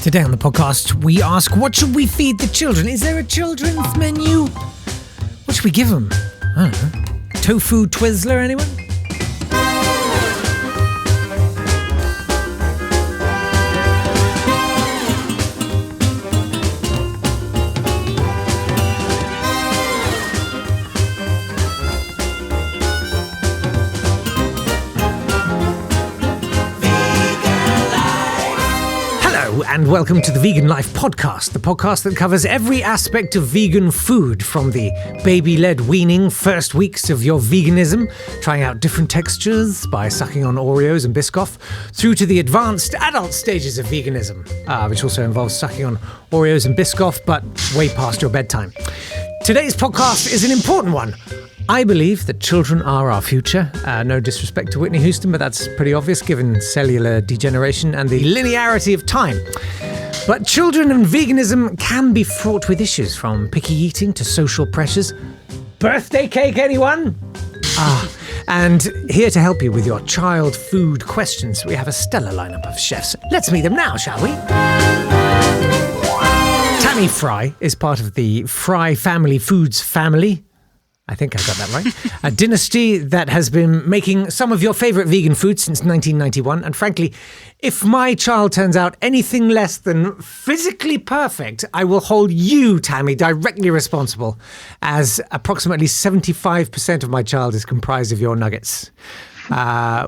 Today on the podcast, we ask, what should we feed the children? Is there a children's menu? What should we give them? I don't know. Tofu Twizzler, anyone? And welcome to the Vegan Life podcast, the podcast that covers every aspect of vegan food, from the baby-led weaning first weeks of your veganism, trying out different textures by sucking on Oreos and Biscoff, through to the advanced adult stages of veganism, which also involves sucking on Oreos and Biscoff, but way past your bedtime. Today's podcast is an important one. I believe that children are our future. No disrespect to Whitney Houston, but that's pretty obvious given cellular degeneration and the linearity of time. But children and veganism can be fraught with issues, from picky eating to social pressures. Birthday cake, anyone? And here to help you with your child food questions, we have a stellar lineup of chefs. Let's meet them now, shall we? Tammy Fry is part of the Fry Family Foods family. I think I got that right. A dynasty that has been making some of your favourite vegan foods since 1991. And frankly, if my child turns out anything less than physically perfect, I will hold you, Tammy, directly responsible, as approximately 75% of my child is comprised of your nuggets.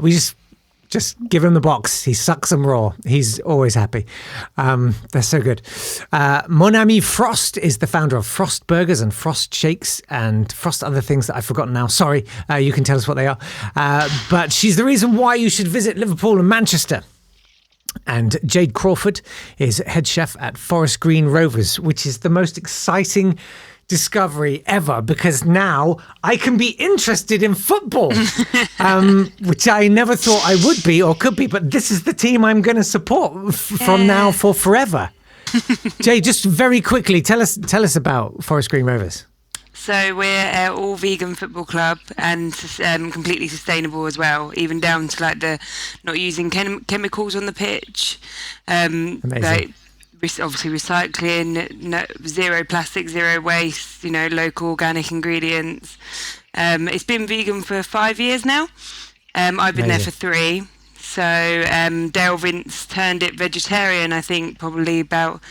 We just give him the box. He sucks them raw. He's always happy. They're so good. Monami Frost is the founder of Frost Burgers and Frost Shakes and Frost other things that I've forgotten now. Sorry, you can tell us what they are. But she's the reason why you should visit Liverpool and Manchester. And Jade Crawford is head chef at Forest Green Rovers, which is the most exciting discovery ever, because now I can be interested in football, which I never thought I would be or could be, but this is the team I'm going to support from now for forever. Jay, just very quickly, tell us about Forest Green Rovers. So we're an all vegan football club, and completely sustainable as well, even down to like the not using chemicals on the pitch. Amazing. Obviously recycling, zero plastic, zero waste, local organic ingredients. It's been vegan for 5 years now. I've been there for 3. So Dale Vince turned it vegetarian, I think, probably about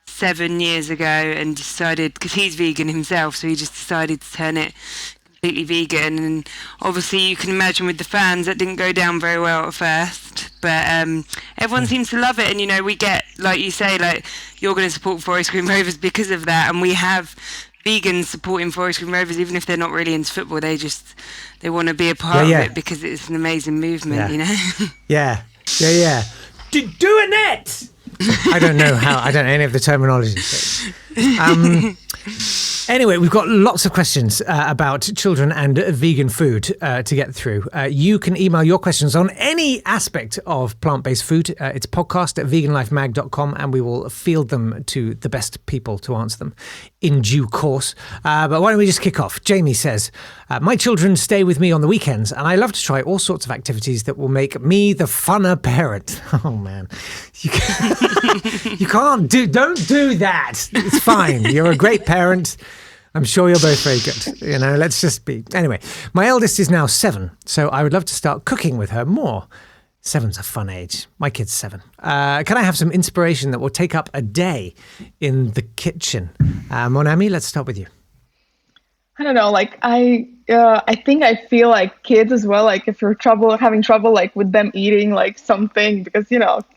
7 years ago, and decided, because he's vegan himself, so he just decided to turn it completely vegan. And obviously you can imagine with the fans that didn't go down very well at first, but everyone seems to love it. And we get, like you say, like you're going to support Forest Green Rovers because of that, and we have vegans supporting Forest Green Rovers even if they're not really into football. They want to be a part of it because it's an amazing movement. Yeah. Do it. I don't know any of the terminology. Anyway, we've got lots of questions about children and vegan food to get through. You can email your questions on any aspect of plant-based food. It's podcast@veganlifemag.com, and we will field them to the best people to answer them in due course. But why don't we just kick off? Jamie says, my children stay with me on the weekends, and I love to try all sorts of activities that will make me the funner parent. Oh, man. Don't do that. It's fine. You're a great parent. I'm sure you're both very good. Let's just be. Anyway, my eldest is now 7, so I would love to start cooking with her more. 7's a fun age. My kid's 7. Can I have some inspiration that will take up a day in the kitchen? Monami, let's start with you. I don't know, I think I feel like kids as well, like if you're having trouble like with them eating like something, because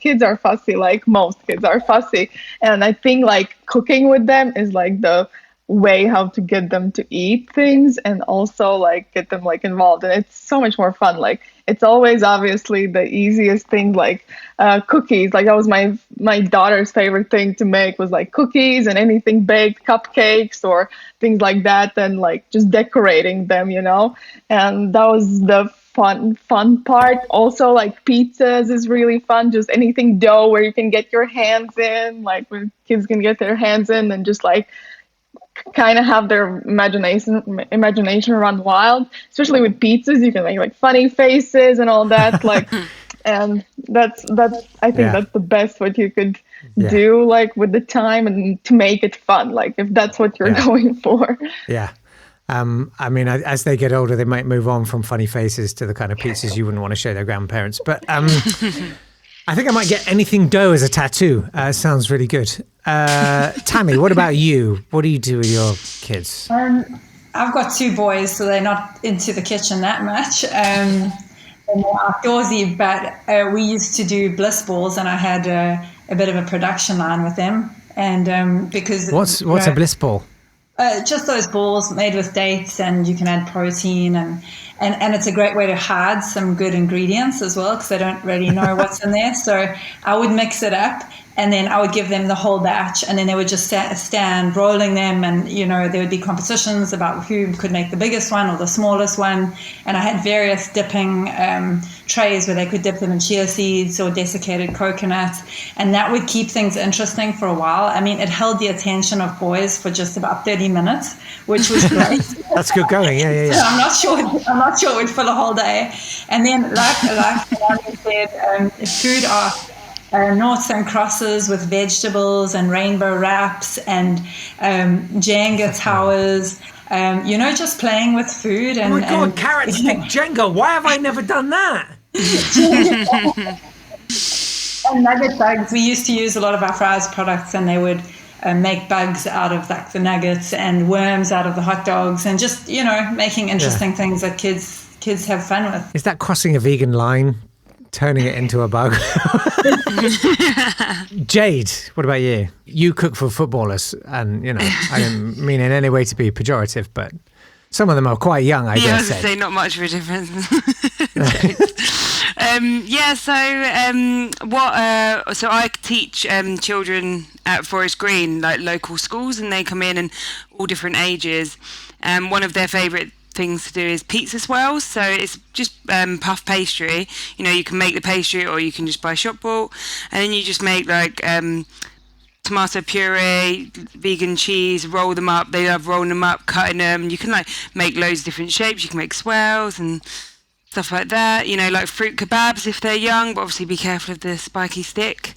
kids are fussy, like most kids are fussy, and I think like cooking with them is like the way how to get them to eat things, and also like get them like involved, and it's so much more fun. Like it's always obviously the easiest thing, like cookies. Like that was my daughter's favorite thing to make, was like cookies and anything baked, cupcakes or things like that, and like just decorating them, and that was the fun part. Also like pizzas is really fun, just anything dough where you can get your hands in, like where kids can get their hands in and just like kind of have their imagination run wild. Especially with pizzas, you can make like funny faces and all that. Like And that's I think that's the best what you could do, like with the time, and to make it fun, like if that's what you're going for. Yeah. I mean, as they get older, they might move on from funny faces to the kind of pizzas you wouldn't want to show their grandparents. But I think I might get anything dough as a tattoo. Sounds really good. Tammy, what about you? What do you do with your kids? I've got 2 boys, so they're not into the kitchen that much. They're more outdoorsy, but we used to do bliss balls, and I had a bit of a production line with them. And because what's a bliss ball? Just those balls made with dates, and you can add protein, and it's a great way to hide some good ingredients as well, because they don't really know what's in there. So I would mix it up, and then I would give them the whole batch, and then they would just stand rolling them, and there would be competitions about who could make the biggest one or the smallest one. And I had various dipping trays where they could dip them in chia seeds or desiccated coconut, and that would keep things interesting for a while. I mean, it held the attention of boys for just about 30 minutes, which was great. That's good going. Yeah. So I'm not sure it would fill a whole day. And then, like Monami said, food are noughts and crosses with vegetables and rainbow wraps and Jenga towers. Just playing with food. And, oh my God, carrot stick Jenga. Why have I never done that? And nugget bugs. We used to use a lot of our Fry's products, and they would make bugs out of like the nuggets and worms out of the hot dogs, and just, making interesting things that kids have fun with. Is that crossing a vegan line? Turning it into a bug. Jade, what about you? You cook for footballers, and I don't mean in any way to be pejorative, but some of them are quite young, I dare say. say not much of a difference. So I teach children at Forest Green, like local schools, and they come in and all different ages. One of their favourite things to do is pizza swirls. So it's just puff pastry. You can make the pastry, or you can just buy shop bought, and then you just make like tomato puree, vegan cheese, roll them up. They love rolling them up, cutting them. You can like make loads of different shapes. You can make swirls and stuff like that. Like fruit kebabs if they're young, but obviously be careful of the spiky stick.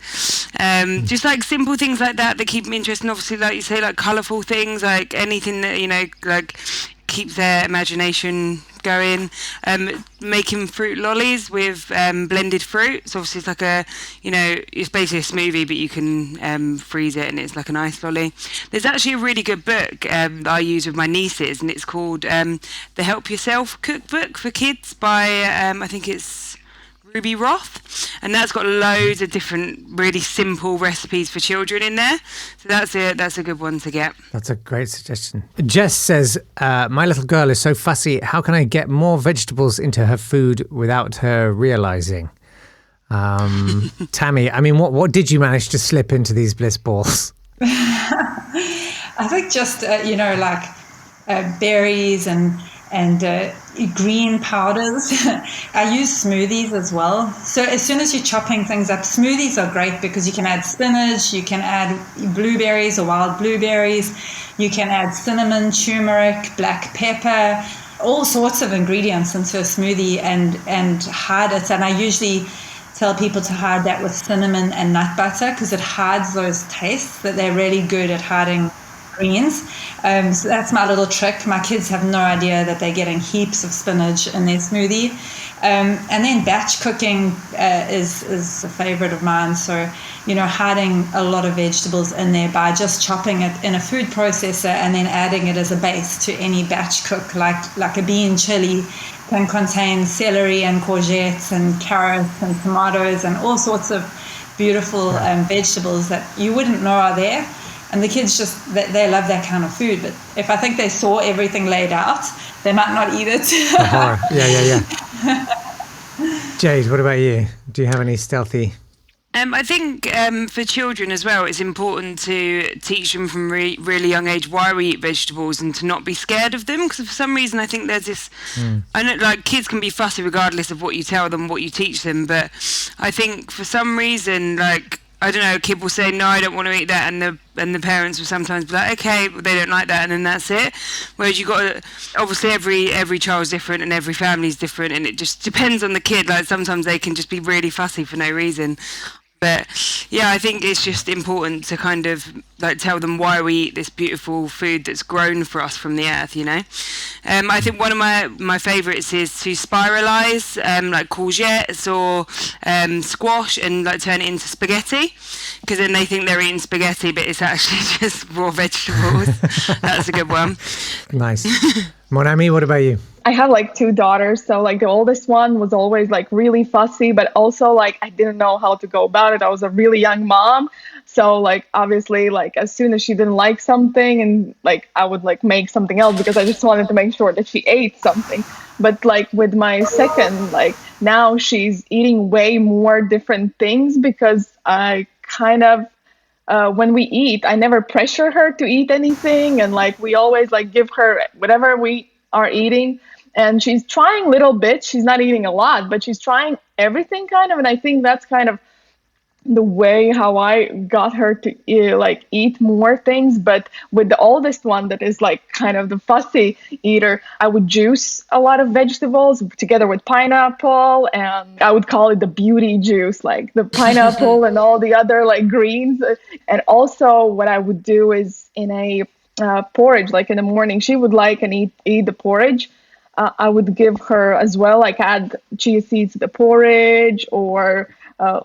Just like simple things like that keep them interested. And obviously, like you say, like colourful things, like anything that like keeps their imagination going. Making fruit lollies with blended fruit. So obviously it's like it's basically a smoothie, but you can freeze it, and it's like an ice lolly. There's actually a really good book that I use with my nieces, and it's called The Help Yourself Cookbook for Kids by I think it's Ruby Roth, and that's got loads of different really simple recipes for children in there. So that's a good one to get. That's a great suggestion. Jess says, my little girl is so fussy. How can I get more vegetables into her food without her realizing? Tammy, I mean, what did you manage to slip into these bliss balls? I think just berries and green powders. I use smoothies as well. So as soon as you're chopping things up, smoothies are great because you can add spinach, you can add blueberries or wild blueberries, you can add cinnamon, turmeric, black pepper, all sorts of ingredients into a smoothie and hide it. And I usually tell people to hide that with cinnamon and nut butter because it hides those tastes, that they're really good at hiding greens. So that's my little trick. My kids have no idea that they're getting heaps of spinach in their smoothie. And then batch cooking is a favorite of mine. So, hiding a lot of vegetables in there by just chopping it in a food processor and then adding it as a base to any batch cook, like a bean chili can contain celery and courgettes and carrots and tomatoes and all sorts of beautiful vegetables that you wouldn't know are there. And the kids they love that kind of food. But if I think they saw everything laid out, they might not eat it. Yeah. Jade, what about you? Do you have any stealthy? I think for children as well, it's important to teach them from really young age why we eat vegetables and to not be scared of them. Because for some reason, I think there's this. I know, like kids can be fussy regardless of what you tell them, what you teach them. But I think for some reason, like I don't know, a kid will say, no, I don't want to eat that, and the parents will sometimes be like, okay, well, they don't like that, and then that's it. Whereas you got to, obviously every child's different and every family's different, and it just depends on the kid. Like sometimes they can just be really fussy for no reason. But yeah, I think it's just important to kind of like tell them why we eat this beautiful food that's grown for us from the earth, you know. I think one of my favourites is to spiralise like courgettes or squash and like turn it into spaghetti, because then they think they're eating spaghetti, but it's actually just raw vegetables. That's a good one. Nice. Monami, what about you? I have like 2 daughters, so like the oldest one was always like really fussy, but also like I didn't know how to go about it. I was a really young mom, so like obviously like as soon as she didn't like something, and like I would like make something else because I just wanted to make sure that she ate something. But like with my second, like now she's eating way more different things because I kind of when we eat, I never pressure her to eat anything, and like we always like give her whatever we are eating. And she's trying little bits. She's not eating a lot, but she's trying everything kind of. And I think that's kind of the way how I got her to eat more things. But with the oldest one that is like kind of the fussy eater, I would juice a lot of vegetables together with pineapple, and I would call it the beauty juice, like the pineapple and all the other like greens. And also what I would do is in a porridge, like in the morning, she would like and eat the porridge. I would give her as well, like add chia seeds to the porridge, or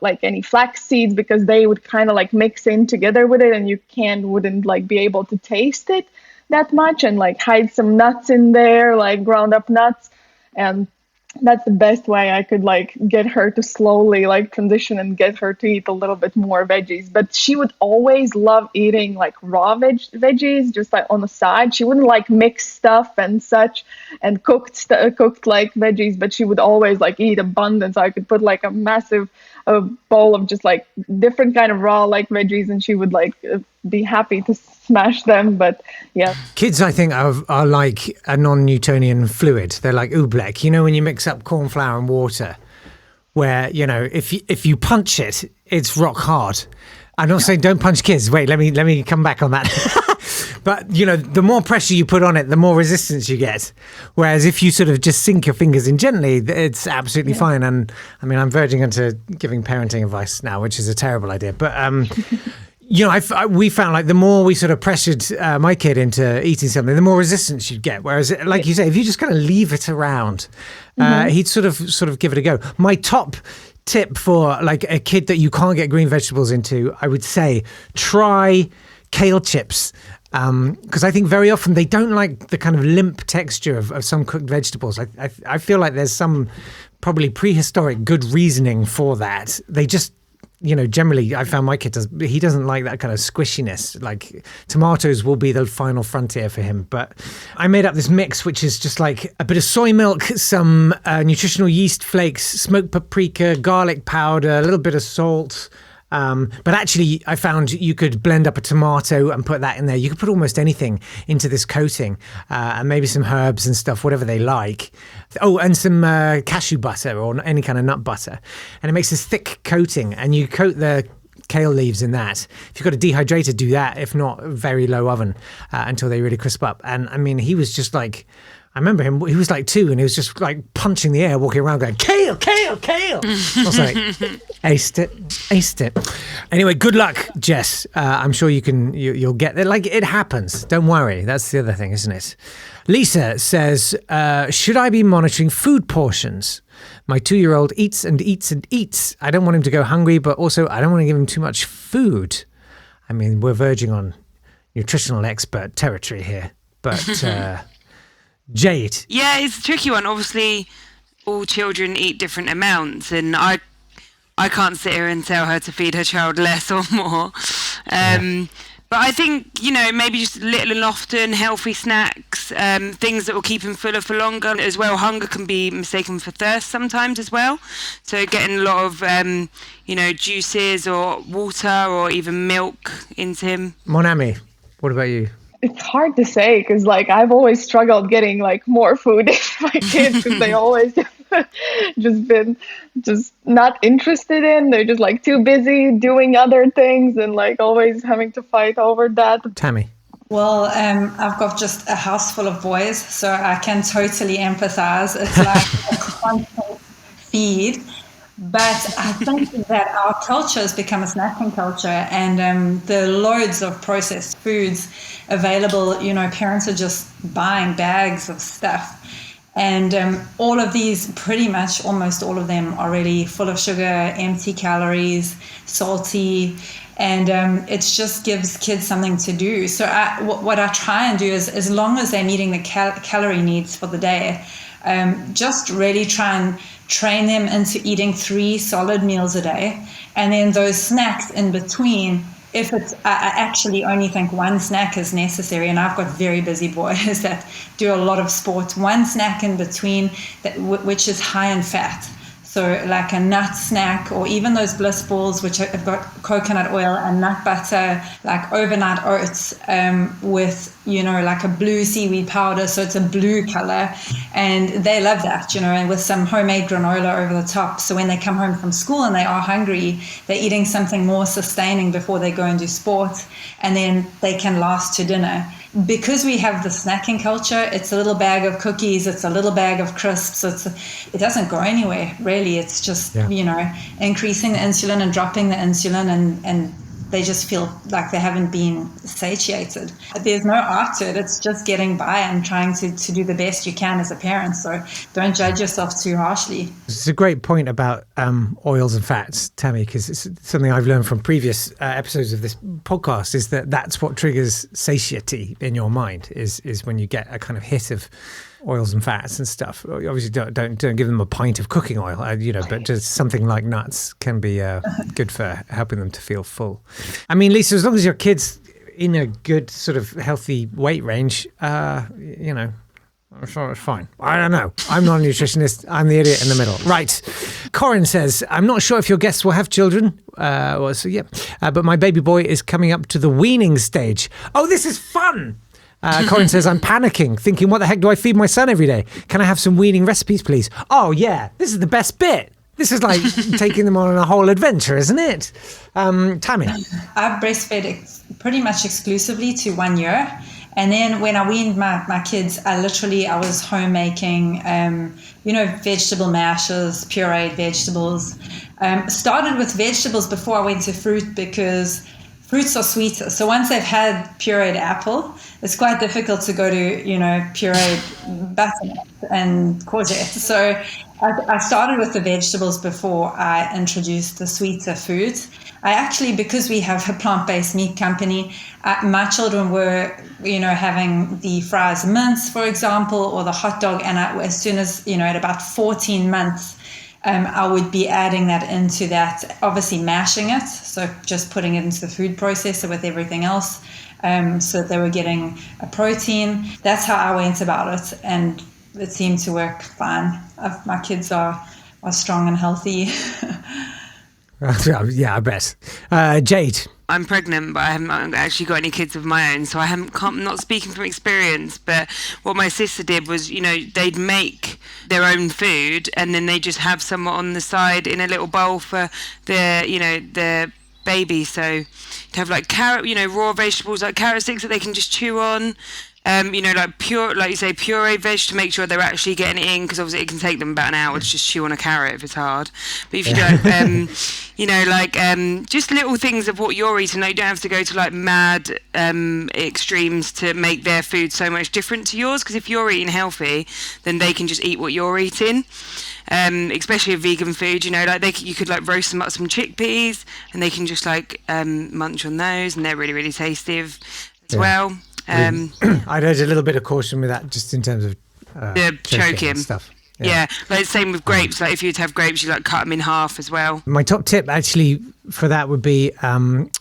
like any flax seeds, because they would kind of like mix in together with it, and you wouldn't like be able to taste it that much, and like hide some nuts in there, like ground up nuts. And that's the best way I could like get her to slowly like transition and get her to eat a little bit more veggies. But she would always love eating like raw veggies, just like on the side. She wouldn't like mix stuff and such and cooked like veggies, but she would always like eat abundance. I could put like a massive bowl of just like different kind of raw like veggies, and she would like be happy to smash them. But yeah, kids I think are like a non-Newtonian fluid. They're like oobleck, you know, when you mix up corn flour and water, where, you know, if you punch it, it's rock hard. I'm not saying don't punch kids. Wait, let me come back on that. But, you know, the more pressure you put on it, the more resistance you get. Whereas if you sort of just sink your fingers in gently, it's absolutely fine. And I mean, I'm verging into giving parenting advice now, which is a terrible idea. But, you know, we found like the more we sort of pressured my kid into eating something, the more resistance you'd get. Whereas, like you say, if you just kind of leave it around, he'd sort of give it a go. My top tip for like a kid that you can't get green vegetables into, I would say try kale chips. Because I think very often they don't like the kind of limp texture of some cooked vegetables. I feel like there's some probably prehistoric good reasoning for that. They just, you know, generally I found my kid he doesn't like that kind of squishiness. Like tomatoes will be the final frontier for him. But I made up this mix, which is just like a bit of soy milk, some nutritional yeast flakes, smoked paprika, garlic powder, a little bit of salt. But actually, I found you could blend up a tomato and put that in there. You could put almost anything into this coating, and maybe some herbs and stuff, whatever they like. Oh, and some cashew butter or any kind of nut butter. And it makes this thick coating, and you coat the kale leaves in that. If you've got a dehydrator, do that. If not, very low oven until they really crisp up. And I mean, he was just like, I remember him, he was like 2 and he was just like punching the air, walking around going, kale, kale, kale. I was like, aced it. Anyway, good luck, Jess. I'm sure you'll get there. Like, it happens. Don't worry. That's the other thing, isn't it? Lisa says, should I be monitoring food portions? My 2-year-old eats and eats and eats. I don't want him to go hungry, but also I don't want to give him too much food. I mean, we're verging on nutritional expert territory here, but... Jade. Yeah, it's a tricky one. Obviously, all children eat different amounts, and I can't sit here and tell her to feed her child less or more. But I think, you know, maybe just little and often healthy snacks, things that will keep him fuller for longer as well. Hunger can be mistaken for thirst sometimes as well. So getting a lot of, you know, juices or water or even milk into him. Monami, what about you? It's hard to say because, like, I've always struggled getting, like, more food into my kids because they always just just not interested in. They're just like too busy doing other things and like always having to fight over that. Tammy. Well, I've got just a house full of boys, so I can totally empathize. It's like a constant feed. But I think that our culture has become a snacking culture, and the loads of processed foods available, you know, parents are just buying bags of stuff. And all of these, pretty much almost all of them, are really full of sugar, empty calories, salty, and it just gives kids something to do. So what I try and do is, as long as they're meeting the calorie needs for the day, just really try and train them into eating 3 solid meals a day. And then those snacks in between, if it's, I actually only think 1 snack is necessary. And I've got very busy boys that do a lot of sports. 1 snack in between, which is high in fat. So like a nut snack, or even those bliss balls, which have got coconut oil and nut butter, like overnight oats with, you know, like a blue seaweed powder. So it's a blue color, and they love that, you know, and with some homemade granola over the top. So when they come home from school and they are hungry, they're eating something more sustaining before they go and do sport, and then they can last to dinner. Because we have the snacking culture, it's a little bag of cookies, it's a little bag of crisps. It doesn't go anywhere, really. It's just, you know, increasing the insulin and dropping the insulin, and they just feel like they haven't been satiated. There's no art to it. It's just getting by and trying to do the best you can as a parent. So don't judge yourself too harshly. It's a great point about oils and fats, Tammy, because it's something I've learned from previous episodes of this podcast, is that that's what triggers satiety in your mind, is when you get a kind of hit of oils and fats and stuff. Obviously, don't give them a pint of cooking oil, you know, but just something like nuts can be good for helping them to feel full. I mean, Lisa, as long as your kid's in a good sort of healthy weight range, you know, I'm sure it's fine. I don't know. I'm not a nutritionist. I'm the idiot in the middle. Right. Corin says, I'm not sure if your guests will have children. But my baby boy is coming up to the weaning stage. Oh, this is fun. Corin says, I'm panicking, thinking, what the heck do I feed my son every day? Can I have some weaning recipes, please? Oh, yeah, this is the best bit. This is like taking them on a whole adventure, isn't it? Tammy? I've breastfed pretty much exclusively to 1 year. And then when I weaned my kids, I was home making, you know, vegetable mashes, pureed vegetables. Started with vegetables before I went to fruit, because fruits are sweeter. So once they've had pureed apple, it's quite difficult to go to, you know, pureed butternut and courgette. So I started with the vegetables before I introduced the sweeter foods. I actually, because we have a plant-based meat company, my children were, you know, having the fries mince, for example, or the hot dog. And as soon as, you know, at about 14 months, I would be adding that into that, obviously mashing it, so just putting it into the food processor with everything else, so they were getting a protein. That's how I went about it, and it seemed to work fine. My kids are strong and healthy. Yeah, I bet. Jade? I'm pregnant, but I haven't actually got any kids of my own, so I'm not speaking from experience. But what my sister did was, you know, they'd make their own food, and then they just have some on the side in a little bowl for the baby. So to have like carrot, you know, raw vegetables like carrot sticks that they can just chew on. You know, like puree veg, to make sure they're actually getting it in, because obviously it can take them about an hour to just chew on a carrot if it's hard. But if you don't, you know, like just little things of what you're eating. Like, you don't have to go to like mad extremes to make their food so much different to yours, because if you're eating healthy, then they can just eat what you're eating. Especially with vegan food, you know, like you could like roast them up some chickpeas, and they can just like munch on those, and they're really, really tasty as well. I'd urge a little bit of caution with that, just in terms of choking stuff. Yeah, like same with grapes. Like if you were to have grapes, you like cut them in half as well. My top tip actually for that would be,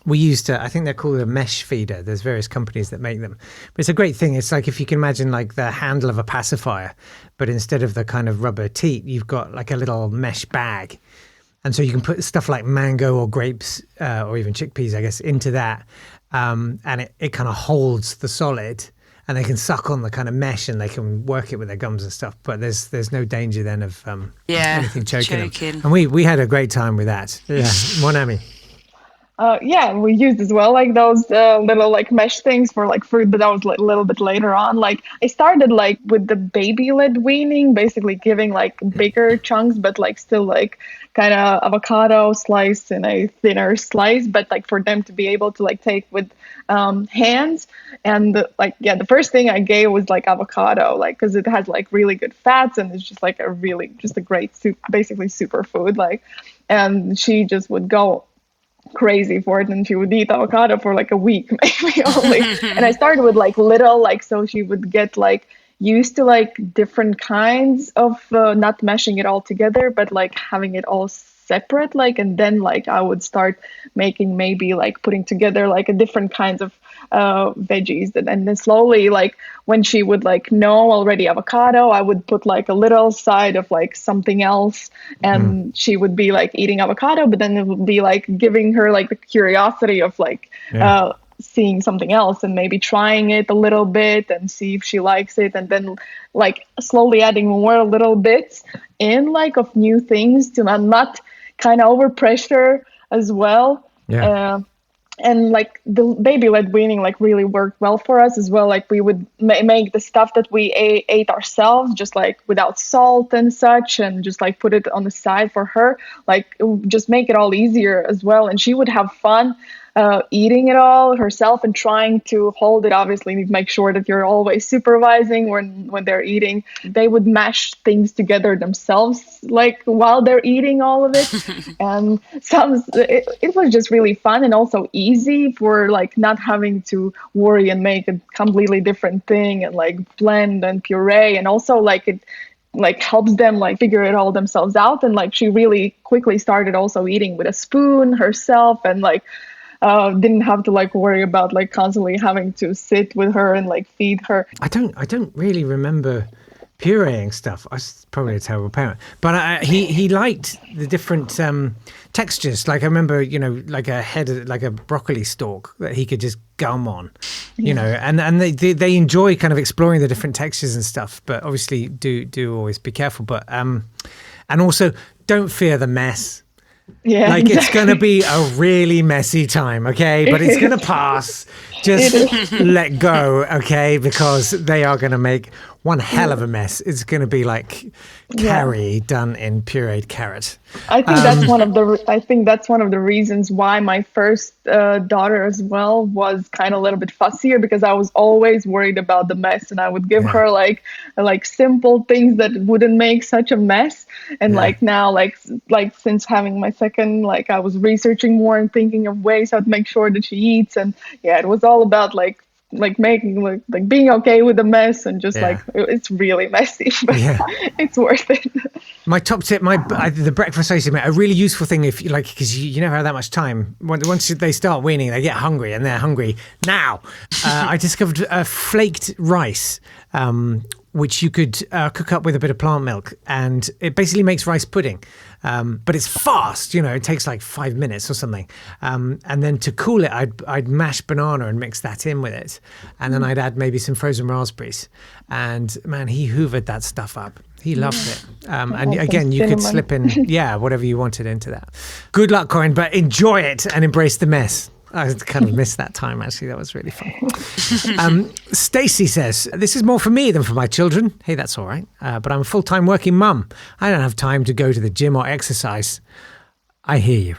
we used I think they're called a mesh feeder. There's various companies that make them, but it's a great thing. It's like, if you can imagine like the handle of a pacifier, but instead of the kind of rubber teat, you've got like a little mesh bag. And so you can put stuff like mango or grapes or even chickpeas, I guess, into that. And it kind of holds the solid. and they can suck on the kind of mesh and they can work it with their gums and stuff. But there's no danger then of anything choking them. And we had a great time with that. Yeah, Monami. We used as well like those little like mesh things for like fruit, but that was like a little bit later on. Like I started like with the baby-led weaning, basically giving like bigger chunks, but like still like kind of avocado slice in a thinner slice, but like for them to be able to like take with hands. And the first thing I gave was like avocado, like because it has like really good fats and it's just like a great soup, basically superfood. Like, and she just would go crazy for it, and she would eat avocado for like a week maybe only. And I started with like little, like so she would get like used to like different kinds of not meshing it all together, but like having it all separate, like, and then like I would start making maybe like putting together like a different kinds of veggies, and then slowly, like when she would like know already avocado, I would put like a little side of like something else, and she would be like eating avocado, but then it would be like giving her like the curiosity of like seeing something else and maybe trying it a little bit and see if she likes it, and then like slowly adding more little bits in like of new things to not kind of over pressure as well. And like the baby-led weaning like really worked well for us as well. Like we would make the stuff that we ate ourselves, just like without salt and such, and just like put it on the side for her, like just make it all easier as well. And she would have fun eating it all herself and trying to hold it. Obviously, you need to make sure that you're always supervising when they're eating. They would mash things together themselves, like while they're eating all of it. And it was just really fun and also easy for like not having to worry and make a completely different thing and like blend and puree, and also like it like helps them like figure it all themselves out. And like she really quickly started also eating with a spoon herself, and like didn't have to like worry about like constantly having to sit with her and like feed her. I don't really remember pureeing stuff. I was probably a terrible parent, but he liked the different textures. Like I remember, like a head, like a broccoli stalk that he could just gum on, and they enjoy kind of exploring the different textures and stuff. But obviously, do always be careful. But and also don't fear the mess. Yeah, like exactly. It's going to be a really messy time, okay? But it's going to pass. Just let go, okay? Because they are going to make one hell of a mess. It's going to be like curry done in pureed carrot. I think that's one of the reasons why my first daughter as well was kind of a little bit fussier, because I was always worried about the mess, and I would give her like simple things that wouldn't make such a mess. And like now, like since having my second, like I was researching more and thinking of ways how to make sure that she eats, and it was all about like making like being okay with the mess, and just like it's really messy, but it's worth it. My top tip, the breakfast ice cream, a really useful thing if you like, because you never have that much time. Once they start weaning, they get hungry, and they're hungry now. I discovered flaked rice, which you could cook up with a bit of plant milk, and it basically makes rice pudding. But it's fast, it takes like 5 minutes or something. And then to cool it, I'd mash banana and mix that in with it. And then I'd add maybe some frozen raspberries. And man, he hoovered that stuff up. He loved it. And again, you could slip in, whatever you wanted into that. Good luck, Corinne, but enjoy it and embrace the mess. I kind of missed that time, actually. That was really fun. Stacey says, this is more for me than for my children. Hey, that's all right. But I'm a full-time working mum. I don't have time to go to the gym or exercise. I hear you.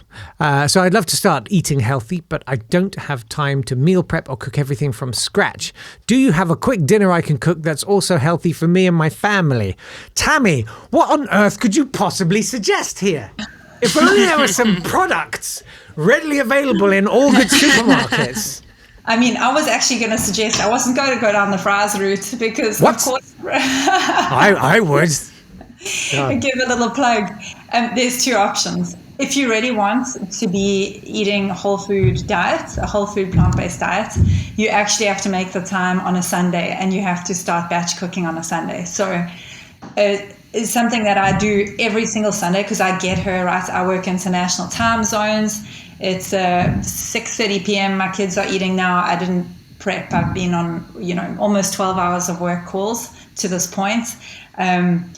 So I'd love to start eating healthy, but I don't have time to meal prep or cook everything from scratch. Do you have a quick dinner I can cook that's also healthy for me and my family? Tammy, what on earth could you possibly suggest here? If only there were some products readily available in all good supermarkets. I mean, I was actually going to suggest, I wasn't going to go down the fries route, because what? Of course I would. Give a little plug. There's two options. If you really want to be eating a whole food diet, a whole food plant-based diet, you actually have to make the time on a Sunday, and you have to start batch cooking on a Sunday. So it's something that I do every single Sunday, because I get her right. I work international time zones. It's 6:30 p.m. My kids are eating now. I didn't prep. I've been on, almost 12 hours of work calls to this point. And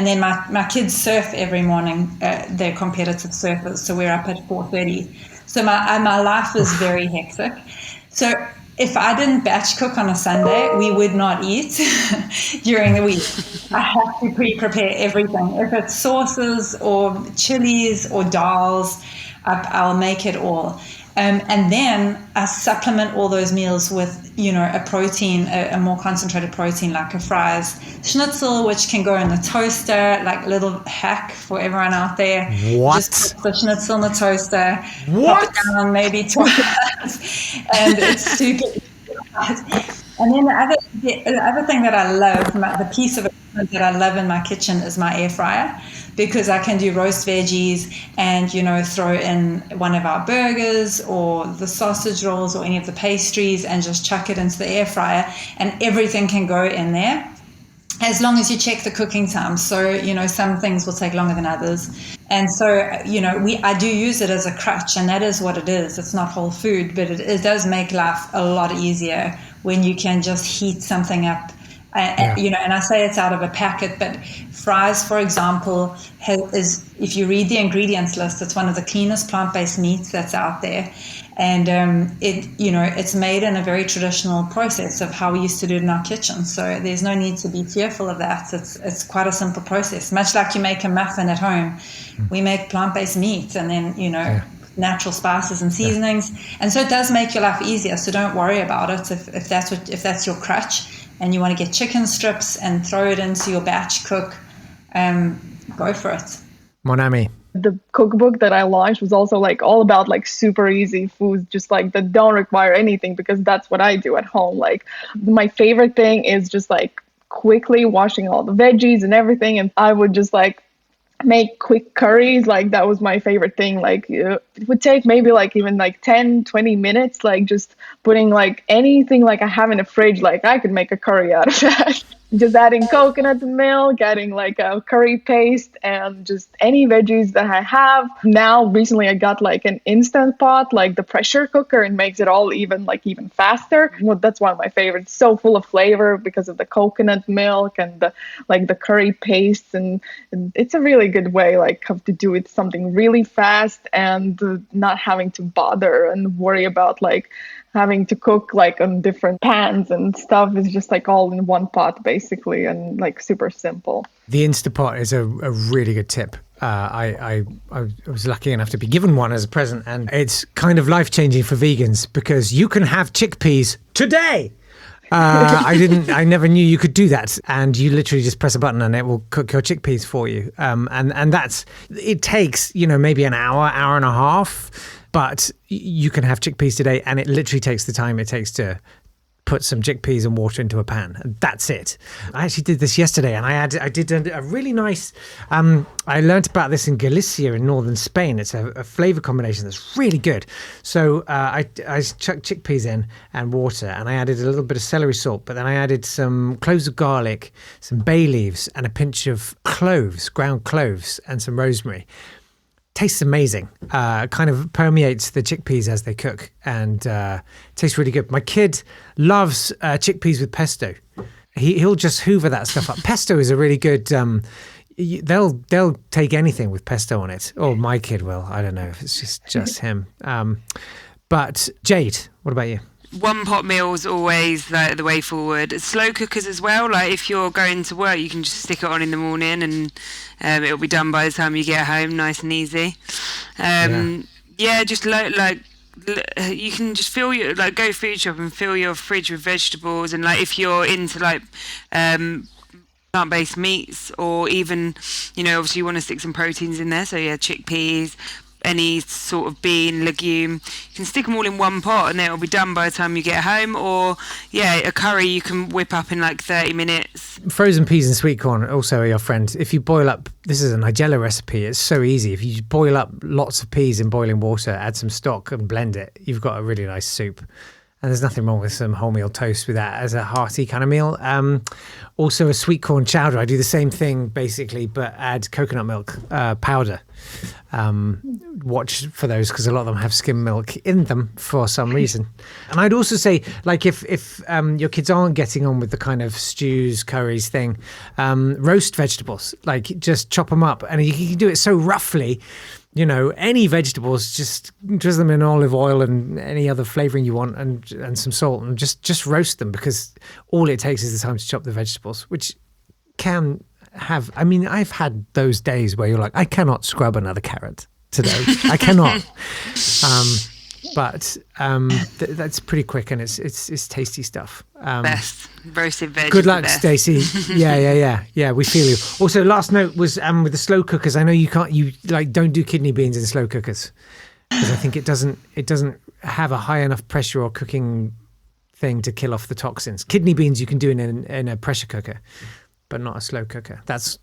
then my kids surf every morning. They're competitive surfers, so we're up at 4:30. So my life is very hectic. So if I didn't batch cook on a Sunday, we would not eat during the week. I have to pre-prepare everything. If it's sauces or chilies or dals, I'll make it all. And then I supplement all those meals with, a protein, a more concentrated protein, like a fries schnitzel, which can go in the toaster, like a little hack for everyone out there. What? Just put the schnitzel in the toaster, What? pop it down maybe twice, and it's super easy. And then the other thing that I love, the piece of equipment that I love in my kitchen is my air fryer, because I can do roast veggies and, throw in one of our burgers or the sausage rolls or any of the pastries and just chuck it into the air fryer, and everything can go in there as long as you check the cooking time. So, some things will take longer than others. And so, I do use it as a crutch, and that is what it is. It's not whole food, but it does make life a lot easier when you can just heat something up. And I say it's out of a packet, but fries, for example, is, if you read the ingredients list, it's one of the cleanest plant-based meats that's out there. And it's made in a very traditional process of how we used to do it in our kitchen. So there's no need to be fearful of that. It's quite a simple process. Much like you make a muffin at home, we make plant-based meat, and then, natural spices and seasonings. And so it does make your life easier. So don't worry about it if that's your crutch, and you want to get chicken strips and throw it into your batch cook, go for it. Monami. The cookbook that I launched was also like all about like super easy foods, just like that don't require anything, because that's what I do at home. Like my favorite thing is just like quickly washing all the veggies and everything. And I would just like make quick curries. Like that was my favorite thing. Like it would take maybe like even like 10-20 minutes, like just putting like anything like I have in the fridge, like I could make a curry out of that. Just adding coconut milk, adding like a curry paste, and just any veggies that I have. Now recently I got like an instant pot, like the pressure cooker, and makes it all even faster. Well, that's one of my favorites. So full of flavor because of the coconut milk and the curry paste, and it's a really good way like to do it something really fast and not having to bother and worry about like having to cook like on different pans and stuff. Is just like all in one pot basically, and like super simple. The Instapot is a really good tip. I was lucky enough to be given one as a present, and it's kind of life-changing for vegans because you can have chickpeas today. I never knew you could do that, and you literally just press a button and it will cook your chickpeas for you. And it takes, maybe an hour and a half, but you can have chickpeas today, and it literally takes the time it takes to put some chickpeas and water into a pan, and that's it. I actually did this yesterday, and I did a really nice, I learned about this in Galicia in northern Spain. It's a flavor combination that's really good. So I chucked chickpeas in and water, and I added a little bit of celery salt, but then I added some cloves of garlic, some bay leaves, and a pinch of cloves, ground cloves, and some rosemary. Tastes amazing. Kind of permeates the chickpeas as they cook, and tastes really good. My kid loves chickpeas with pesto. He'll just hoover that stuff up. Pesto is a really good. They'll take anything with pesto on it. Or my kid will. I don't know if it's just him. But Jade, what about you? One pot meal's always the way forward. Slow cookers as well. Like if you're going to work, you can just stick it on in the morning, and it'll be done by the time you get home, nice and easy. Just you can just fill your go food shop and fill your fridge with vegetables, and if you're into plant-based meats, or even obviously you want to stick some proteins in there. So chickpeas, any sort of bean, legume, you can stick them all in one pot and it'll be done by the time you get home. Or a curry you can whip up in 30 minutes. Frozen peas and sweet corn also are your friend. If you boil up, this is a Nigella recipe, it's so easy. If you boil up lots of peas in boiling water, add some stock and blend it, you've got a really nice soup. And there's nothing wrong with some wholemeal toast with that as a hearty kind of meal. Also a sweet corn chowder. I do the same thing basically, but add coconut milk powder. Watch for those because a lot of them have skim milk in them for some reason. And I'd also say, like, if your kids aren't getting on with the kind of stews, curries thing, roast vegetables, like just chop them up. And you can do it so roughly. Any vegetables, just drizzle them in olive oil and any other flavoring you want and some salt and just roast them because all it takes is the time to chop the vegetables, which can have, I've had those days where you're like, I cannot scrub another carrot today. I cannot. But that's pretty quick and it's tasty stuff. Best roasted veg. Good luck, Stacey. Yeah. We feel you. Also, last note was with the slow cookers. I know you don't do kidney beans in slow cookers because I think it doesn't have a high enough pressure or cooking thing to kill off the toxins. Kidney beans you can do in a pressure cooker, but not a slow cooker. That's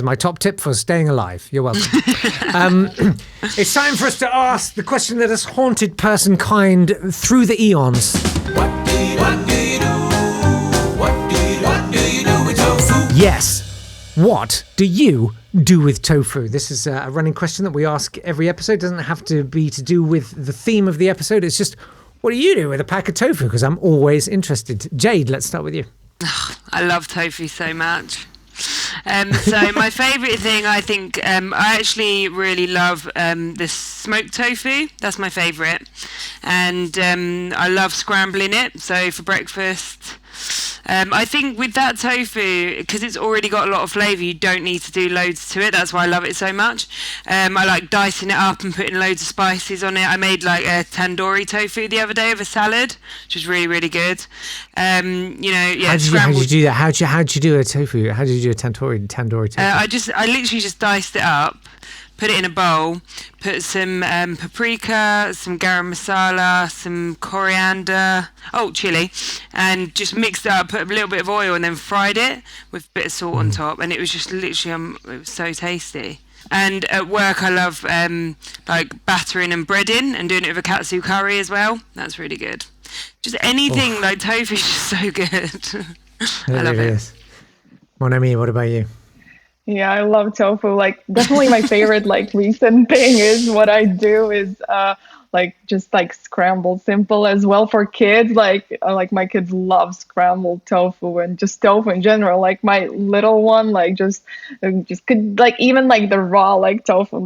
my top tip for staying alive. You're welcome. It's time for us to ask the question that has haunted personkind through the eons. What do you do? What do you do with tofu? Yes. What do you do with tofu? This is a running question that we ask every episode. It doesn't have to be to do with the theme of the episode. It's just, what do you do with a pack of tofu? Because I'm always interested. Jade, let's start with you. I love tofu so much. So my favourite thing, I think, I actually really love the smoked tofu. That's my favourite. And I love scrambling it. So for breakfast, I think with that tofu, because it's already got a lot of flavour, you don't need to do loads to it. That's why I love it so much. I like dicing it up and putting loads of spices on it. I made like a tandoori tofu the other day with a salad, which was really, really good. How did you do that? How'd you do a tofu? How did you do a tandoori tofu? I literally just diced it up, put it in a bowl, put some paprika, some garam masala, some coriander, chili, and just mixed it up, put a little bit of oil and then fried it with a bit of salt on top. And it was just literally, it was so tasty. And at work, I love like battering and breading and doing it with a katsu curry as well. That's really good. Just anything like tofu is just so good. I love it. Monami, what about you? Yeah, I love tofu. Like, definitely my favorite, like, recent thing is what I do is, just scrambled simple as well for kids. Like my kids love scrambled tofu and just tofu in general. Like, my little one, just could, like, even, like, the raw, like, tofu,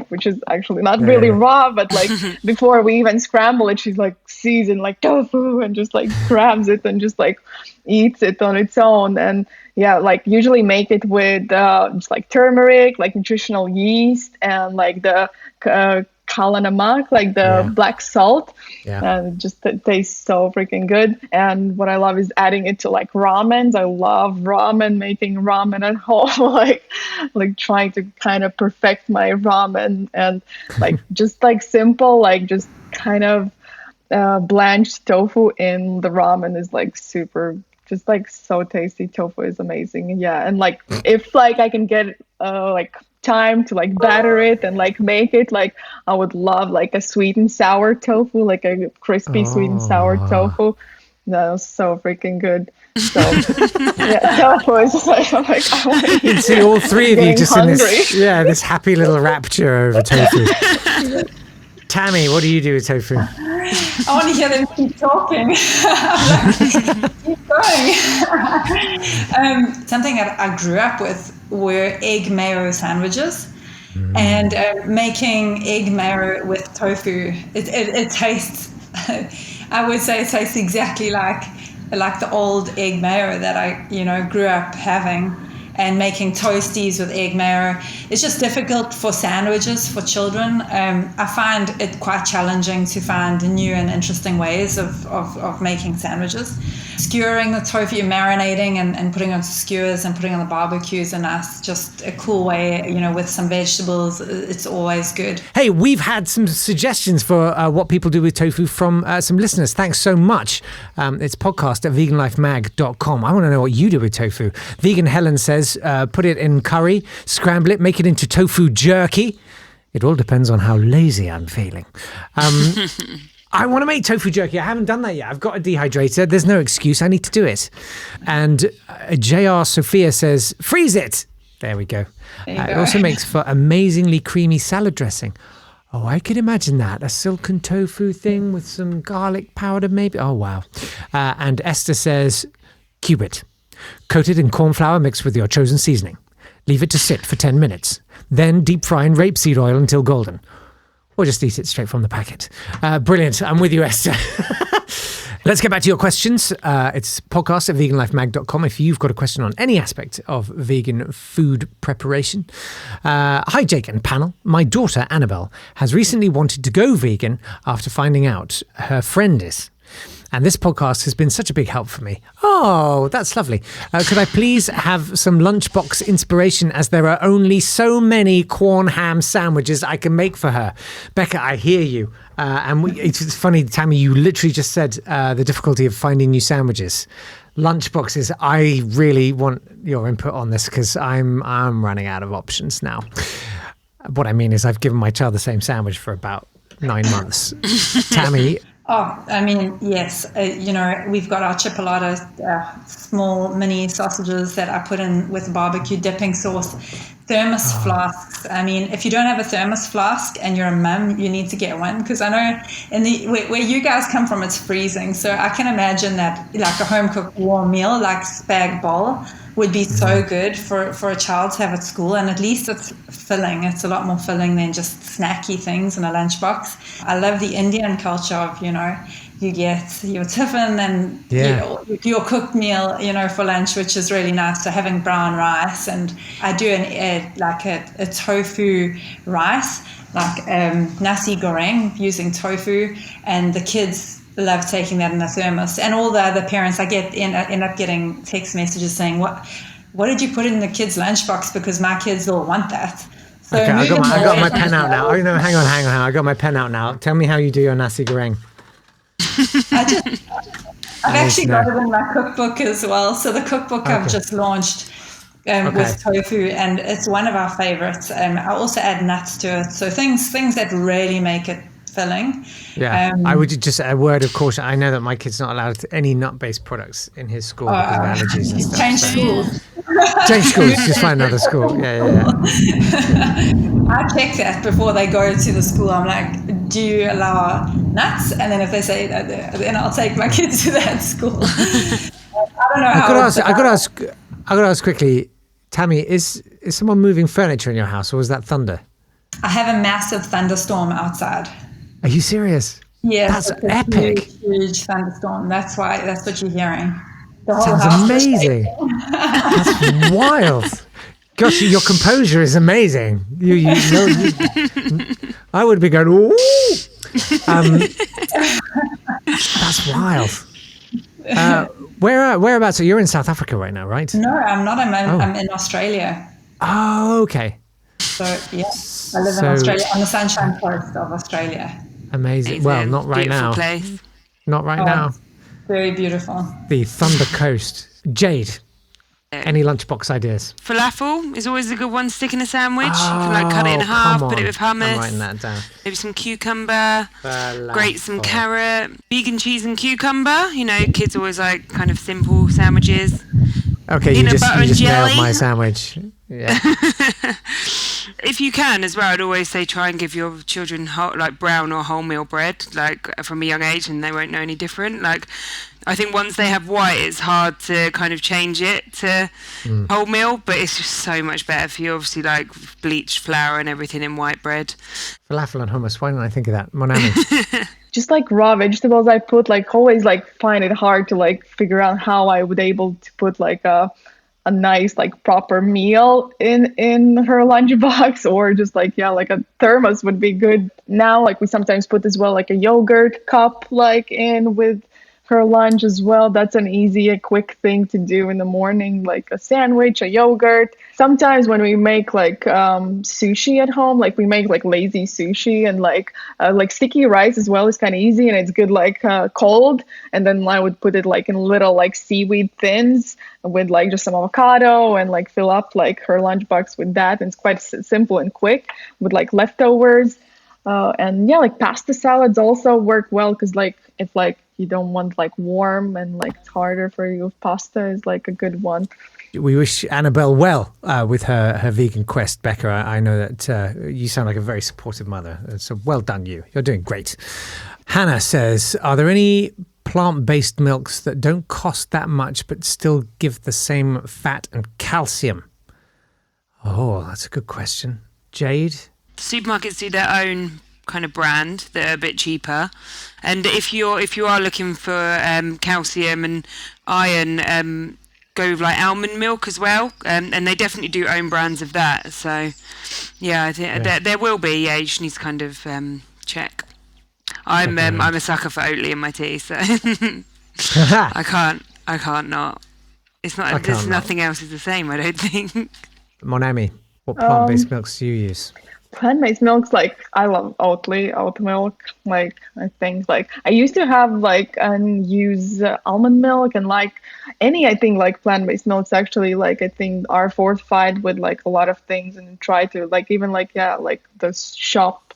which is actually not really raw, but, like, before we even scramble it, she's, like, seasoned, like, tofu and just, like, grabs it and just, like, eats it on its own. And yeah, like, usually make it with just like turmeric, like nutritional yeast, and like the kala namak, like the black salt. And it tastes so freaking good. And what I love is adding it to like ramens. I love ramen, making ramen at home, like trying to kind of perfect my ramen, and like just like simple, like just kind of blanched tofu in the ramen is like super. Just like so tasty. Tofu is amazing. Yeah. And like if like I can get like time to like batter it and like make it, like I would love like a sweet and sour tofu, like a crispy sweet and sour tofu. That was so freaking good. So yeah, tofu is just like, I'm like, I want to eat. See all three of you just hungry. In this happy little rapture over tofu. Tammy, what do you do with tofu? I want to hear them keep talking. Keep going. Something that I grew up with were egg mayo sandwiches. And making egg mayo with tofu, it tastes, I would say it tastes exactly like the old egg mayo that I grew up having. And making toasties with egg mayo. It's just difficult for sandwiches for children. I find it quite challenging to find new and interesting ways of making sandwiches. Skewering the tofu, marinating and putting onto skewers and putting on the barbecues, and that's just a cool way, with some vegetables. It's always good. Hey, we've had some suggestions for what people do with tofu from some listeners. Thanks so much. It's podcast at veganlifemag.com. I want to know what you do with tofu. Vegan Helen says, put it in curry, scramble it, make it into tofu jerky. It all depends on how lazy I'm feeling. I want to make tofu jerky. I haven't done that yet. I've got a dehydrator. There's no excuse. I need to do it. And JR Sophia says, freeze it. There we go. It also makes for amazingly creamy salad dressing. Oh, I could imagine that. A silken tofu thing with some garlic powder maybe. Oh, wow. And Esther says, cube it. Coat it in corn flour mixed with your chosen seasoning. Leave it to sit for 10 minutes. Then deep fry in rapeseed oil until golden. Or just eat it straight from the packet. Brilliant. I'm with you, Esther. Let's get back to your questions. It's podcast@veganlifemag.com if you've got a question on any aspect of vegan food preparation. Hi, Jake and panel. My daughter, Annabelle, has recently wanted to go vegan after finding out her friend is. And this podcast has been such a big help for me. Oh, that's lovely. Could I please have some lunchbox inspiration, as there are only so many corn ham sandwiches I can make for her? Becca, I hear you. It's funny, Tammy, you literally just said the difficulty of finding new sandwiches. Lunchboxes, I really want your input on this because I'm running out of options now. What I mean is I've given my child the same sandwich for about 9 months. Tammy... Oh, I mean, yes. We've got our chipolata, small mini sausages that I put in with barbecue dipping sauce, thermos flasks. I mean, if you don't have a thermos flask and you're a mum, you need to get one, because I know where you guys come from, it's freezing. So I can imagine that like a home cooked warm meal, like spag bol, would be so good for a child to have at school, and at least it's filling. It's a lot more filling than just snacky things in a lunchbox. I love the Indian culture of, you get your tiffin and your cooked meal, for lunch, which is really nice. So having brown rice, and I do a tofu rice, like nasi goreng using tofu, and the kids love taking that in the thermos. And all the other parents, I end up getting text messages saying, what did you put in the kids' lunchbox? Because my kids all want that. So okay, I got my pen out now. Oh, no, hang on. I got my pen out now. Tell me how you do your nasi goreng. I've actually got it in my cookbook as well. So the cookbook I've just launched with tofu, and it's one of our favorites. I also add nuts to it. So things that really make it filling. Yeah, I would just a word of caution. I know that my kid's not allowed any nut-based products in his school because of allergies and stuff. Change schools. Change schools. Just find another school. Yeah. I check that before they go to the school. I'm like, do you allow nuts? And then if they say that, then I'll take my kids to that school. I don't know I got to ask quickly, Tammy, is someone moving furniture in your house, or was that thunder? I have a massive thunderstorm outside. Are you serious? Yes, that's epic. Huge thunderstorm. That's what you're hearing. The whole sounds house amazing. That's wild. Gosh, your composure is amazing. I would be going, ooh. That's wild. Whereabouts? So you're in South Africa right now, right? No, I'm not. I'm in Australia. Oh, okay. So yeah, I live in Australia, on the Sunshine Coast of Australia. Amazing. Well, not right now. Place. Not right now. Very beautiful. The Thunder Coast. Jade, any lunchbox ideas? Falafel is always a good one to stick in a sandwich. You can cut it in half, put it with hummus. I'm writing that down. Maybe some cucumber, grate some carrot, vegan cheese and cucumber. Kids always like kind of simple sandwiches. Okay, you just nailed my sandwich. Yeah. If you can as well, I'd always say try and give your children brown or wholemeal bread, from a young age, and they won't know any different. I think once they have white, it's hard to kind of change it to wholemeal, but it's just so much better for you. Obviously, bleached flour and everything in white bread. Falafel and hummus. Why didn't I think of that, Monami? Just raw vegetables, I put always find it hard to figure out how I would able to put a nice proper meal in her lunchbox, or just a thermos would be good. Now we sometimes put as well a yogurt cup in with her lunch as well. That's an easy, a quick thing to do in the morning, a sandwich, a yogurt. Sometimes when we make sushi at home, we make lazy sushi, and sticky rice as well is kind of easy, and it's good cold. And then I would put it in little seaweed thins with just some avocado, and fill up her lunchbox with that. And it's quite simple and quick with leftovers. And yeah, like pasta salads also work well because like if like you don't want like warm and like it's harder for you with pasta is like a good one. We wish Annabelle well with her vegan quest, Becca. I know that you sound like a very supportive mother. So well done, you. You're doing great. Hannah says, are there any plant-based milks that don't cost that much but still give the same fat and calcium? Oh, that's a good question. Jade? Supermarkets do their own kind of brand that are a bit cheaper, and if you are looking for calcium and iron, go with like almond milk as well, and they definitely do own brands of that. So yeah, I think there will be. Yeah, you just need to kind of check. I'm a sucker for Oatly in my tea, so I can't not. It's not. There's nothing else is the same. I don't think. Monami, what plant-based milks do you use? Plant-based milks, like I love Oatly, oat milk. Like I think like I used to have like and use almond milk and like I think like plant-based milks actually like I think are fortified with like a lot of things and try to like even like like the shop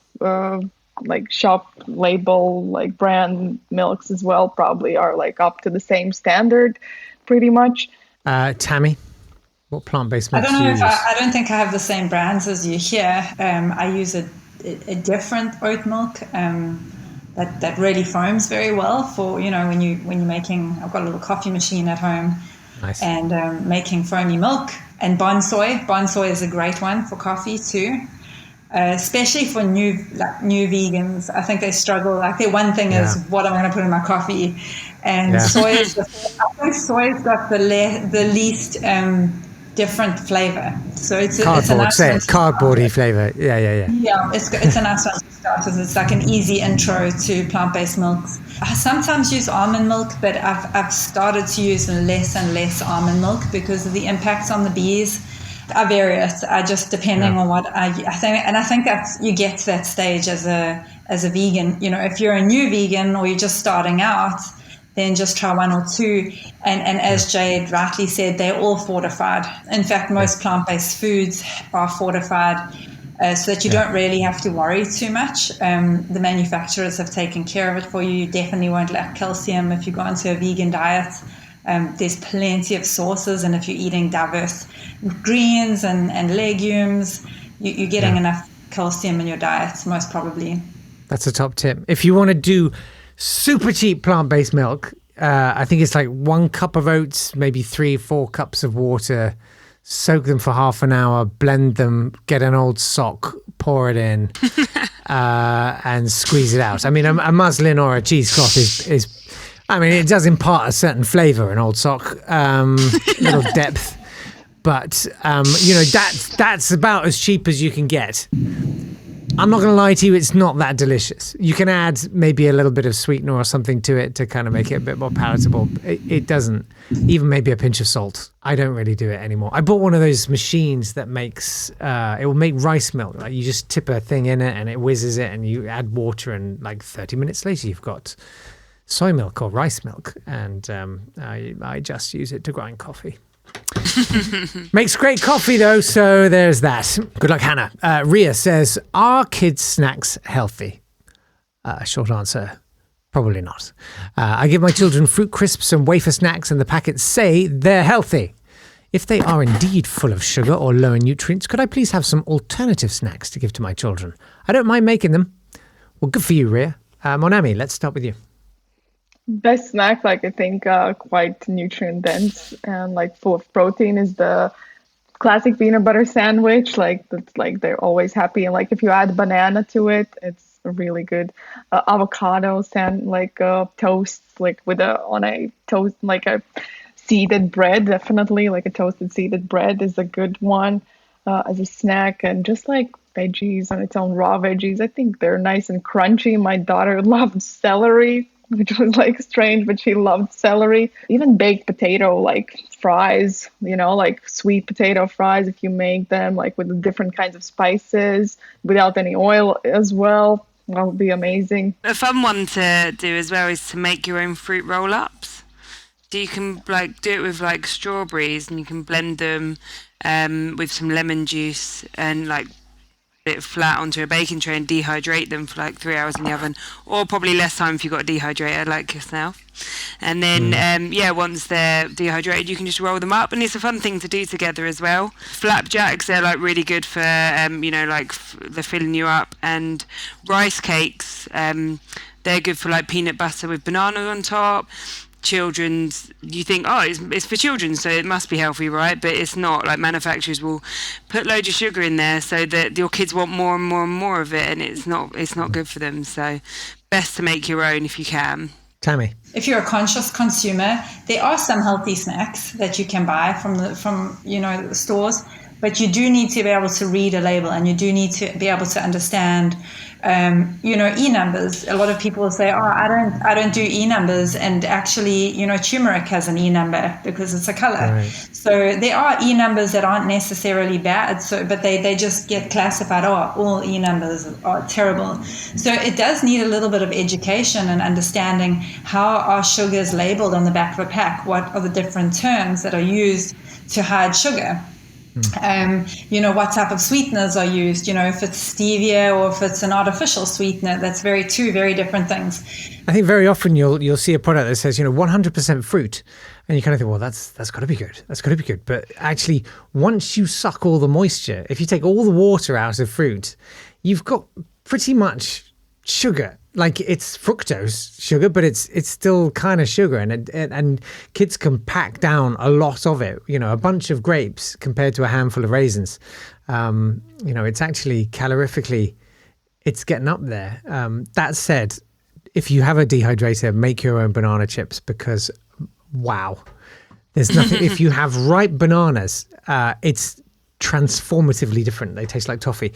label like brand milks as well probably are like up to the same standard pretty much. Tammy, what plant-based milks do you use? I don't think I have the same brands as you here. I use a different oat milk that really foams very well for when you're making. I've got a little coffee machine at home. Nice. And making foamy milk. And bonsai. Bonsai is a great one for coffee too. Especially for new vegans, I think they struggle. Like their one thing is what I'm going to put in my coffee, and soy is. I think soy's got the least different flavor. So it's cardboardy flavor. Yeah. Yeah, it's a nice one to start because it's like an easy intro to plant-based milks. I sometimes use almond milk, but I've started to use less and less almond milk because of the impacts on the bees. I vary it. I just depending on what I think, and I think that you get to that stage as a vegan. If you're a new vegan or you're just starting out, then just try one or two. And as Jade rightly said, they're all fortified. In fact, most plant-based foods are fortified, so that you don't really have to worry too much. The manufacturers have taken care of it for you. You definitely won't lack calcium if you go into a vegan diet. There's plenty of sources, and if you're eating diverse greens and legumes, you're getting enough calcium in your diet, most probably. That's a top tip. If you want to do super cheap plant-based milk, I think it's like 1 cup of oats, maybe 3-4 cups of water, soak them for half an hour, blend them, get an old sock, pour it in, and squeeze it out. I mean, a muslin or a cheesecloth is I mean, it does impart a certain flavour, an old sock, little depth, but that's about as cheap as you can get. I'm not going to lie to you, it's not that delicious. You can add maybe a little bit of sweetener or something to it to kind of make it a bit more palatable. It doesn't. Even maybe a pinch of salt. I don't really do it anymore. I bought one of those machines that makes, it will make rice milk. Like you just tip a thing in it and it whizzes it and you add water and like 30 minutes later you've got soy milk or rice milk. And I just use it to grind coffee. Makes great coffee though, so there's that. Good luck, Hannah. Ria says, are kids' snacks healthy? Short answer, probably not. I give my children fruit crisps and wafer snacks and the packets say they're healthy. If they are indeed full of sugar or low in nutrients, could I please have some alternative snacks to give to my children? I don't mind making them. Well, good for you, Ria. Monami, let's start with you. Best snack, like I think quite nutrient dense and like full of protein is the classic peanut butter sandwich. Like that's like they're always happy, and like if you add banana to it, it's really good. Avocado toast, like on a toast, like a seeded bread, definitely like a toasted seeded bread is a good one as a snack. And just like veggies on its own, raw veggies, I think they're nice and crunchy. My daughter loved celery, which was like strange, but she loved celery. Even baked potato like fries, like sweet potato fries, if you make them like with different kinds of spices without any oil as well, that would be amazing. A fun one to do as well is to make your own fruit roll-ups. So you can like do it with like strawberries, and you can blend them with some lemon juice and like it flat onto a baking tray and dehydrate them for like 3 hours in the oven, or probably less time if you've got a dehydrator like yourself. And then, once they're dehydrated, you can just roll them up, and it's a fun thing to do together as well. Flapjacks, they're like really good for, they're filling you up. And rice cakes, they're good for like peanut butter with banana on top. Children's, you think, it's for children, so it must be healthy, right? But it's not. Like, manufacturers will put loads of sugar in there so that your kids want more and more and more of it, and it's not good for them. So best to make your own if you can. Tammy, if you're a conscious consumer, there are some healthy snacks that you can buy from the stores, but you do need to be able to read a label, and you do need to be able to understand e-numbers. A lot of people will say, I don't do e-numbers, and actually, turmeric has an e-number because it's a color. Right. So there are e-numbers that aren't necessarily bad, but they just get classified, all e-numbers are terrible. So it does need a little bit of education and understanding how are sugars labeled on the back of a pack, what are the different terms that are used to hide sugar. What type of sweeteners are used, if it's stevia or if it's an artificial sweetener. That's two very different things. I think very often you'll see a product that says 100% fruit, and you kind of think, well, that's got to be good. That's got to be good. But actually, once you suck all the moisture, if you take all the water out of fruit, you've got pretty much sugar. Like, it's fructose sugar, but it's still kind of sugar, and kids can pack down a lot of it. A bunch of grapes compared to a handful of raisins. It's actually calorifically, it's getting up there. That said, if you have a dehydrator, make your own banana chips, because wow, there's nothing. If you have ripe bananas, it's transformatively different. They taste like toffee.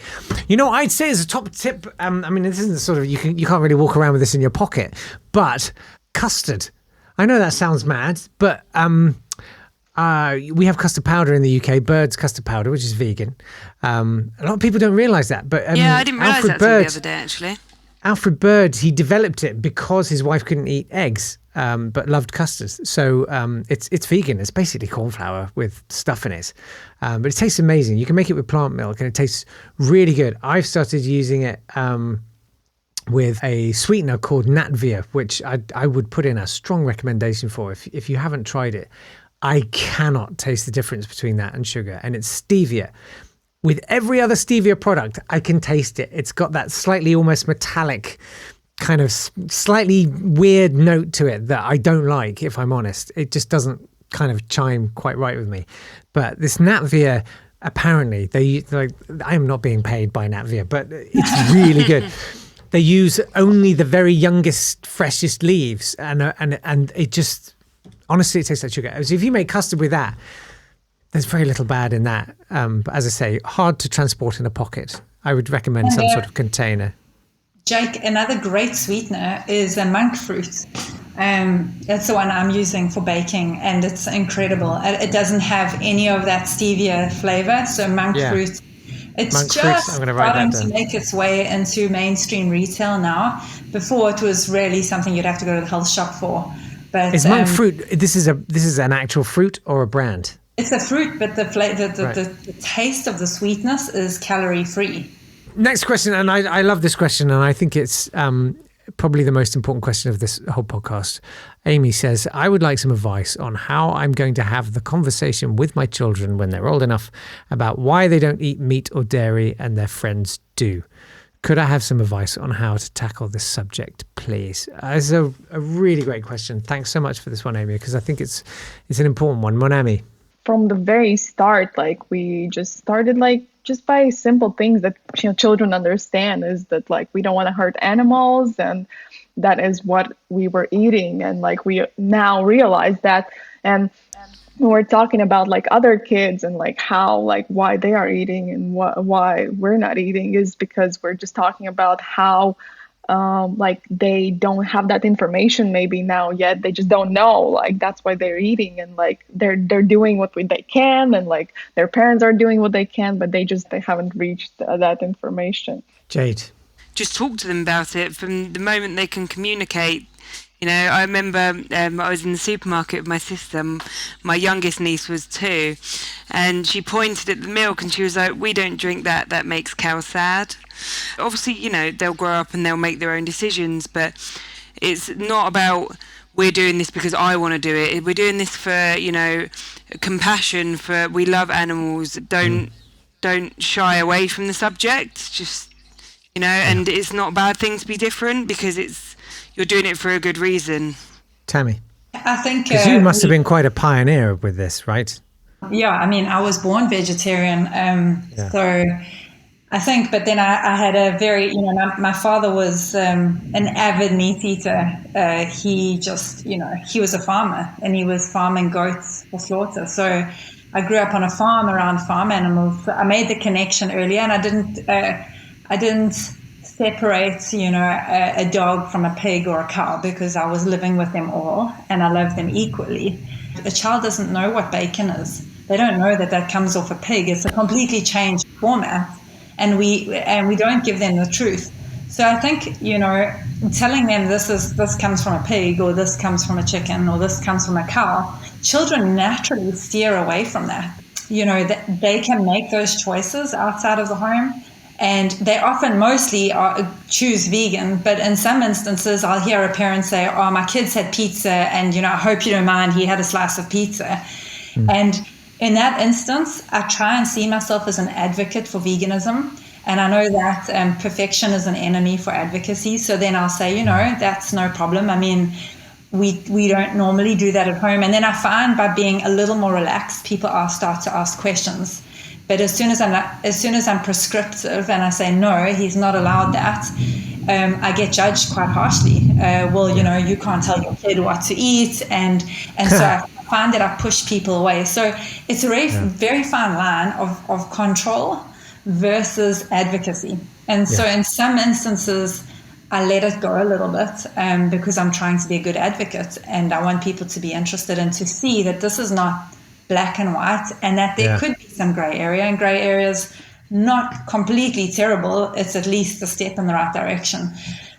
I'd say as a top tip, this isn't sort of, you can't really walk around with this in your pocket, but custard. I know that sounds mad, but we have custard powder in the UK, Bird's custard powder, which is vegan. A lot of people don't realise that, but I didn't realise that till the other day, actually. Alfred Bird, he developed it because his wife couldn't eat eggs, but loved custards. So it's vegan. It's basically corn flour with stuff in it. But it tastes amazing. You can make it with plant milk, and it tastes really good. I've started using it with a sweetener called Natvia, which I would put in a strong recommendation for if you haven't tried it. I cannot taste the difference between that and sugar, and it's stevia. With every other stevia product, I can taste it. It's got that slightly almost metallic, kind of slightly weird note to it that I don't like, if I'm honest. It just doesn't kind of chime quite right with me. But this Natvia, apparently, I am not being paid by Natvia, but it's really good. They use only the very youngest, freshest leaves, and it just, honestly, it tastes like sugar. So if you make custard with that, there's very little bad in that. But as I say, hard to transport in a pocket. I would recommend some sort of container. Jake, another great sweetener is a monk fruit. That's the one I'm using for baking, and it's incredible. It doesn't have any of that stevia flavor. So monk fruit, it's monk just fruit, starting to make its way into mainstream retail now. Before, it was really something you'd have to go to the health shop for. But is monk fruit? This is an actual fruit or a brand? It's a fruit, but the taste of the sweetness is calorie free. Next question, and I love this question, and I think it's probably the most important question of this whole podcast. Amy says, I would like some advice on how I'm going to have the conversation with my children when they're old enough about why they don't eat meat or dairy and their friends do. Could I have some advice on how to tackle this subject, please? It's a really great question. Thanks so much for this one, Amy, because I think it's an important one. Monami. From the very start, we just started just by simple things that children understand, is that we don't want to hurt animals, and that is what we were eating, and we now realize that. And when we're talking about other kids and how why they are eating and why we're not eating, is because we're just talking about how they don't have that information maybe now yet. They just don't know, that's why they're eating, and they're doing what they can, and their parents are doing what they can, but they haven't reached that information. Jade. Just talk to them about it from the moment they can communicate. I remember I was in the supermarket with my sister. My youngest niece was 2, and she pointed at the milk and she was like, "We don't drink that. That makes cows sad." Obviously, they'll grow up and they'll make their own decisions, but it's not about we're doing this because I want to do it. We're doing this for, compassion, for we love animals. Don't shy away from the subject. Just, and it's not a bad thing to be different because you're doing it for a good reason. Tammy, I think because you must have been quite a pioneer with this, right? Yeah, I mean, I was born vegetarian, so I think. But then I had a very, my father was an avid meat eater. He just, he was a farmer and he was farming goats for slaughter. So I grew up on a farm around farm animals. So I made the connection earlier, and I didn't separate, a dog from a pig or a cow because I was living with them all and I loved them equally. A child doesn't know what bacon is. They don't know that comes off a pig. It's a completely changed format, and we don't give them the truth. So I think, telling them this comes from a pig, or this comes from a chicken, or this comes from a cow, children naturally steer away from that. That they can make those choices outside of the home. And they often mostly choose vegan, but in some instances I'll hear a parent say, "Oh, my kids had pizza and, I hope you don't mind, he had a slice of pizza." And in that instance, I try and see myself as an advocate for veganism. And I know that perfection is an enemy for advocacy. So then I'll say, that's no problem. I mean, we don't normally do that at home. And then I find by being a little more relaxed, people start to ask questions. But as soon as I'm prescriptive and I say no, he's not allowed that, I get judged quite harshly. You can't tell your kid what to eat, and so I find that I push people away. So it's a very fine line of control versus advocacy. And so in some instances, I let it go a little bit because I'm trying to be a good advocate, and I want people to be interested and to see that this is not black and white, and that there could be some gray area, and gray areas not completely terrible. It's at least a step in the right direction.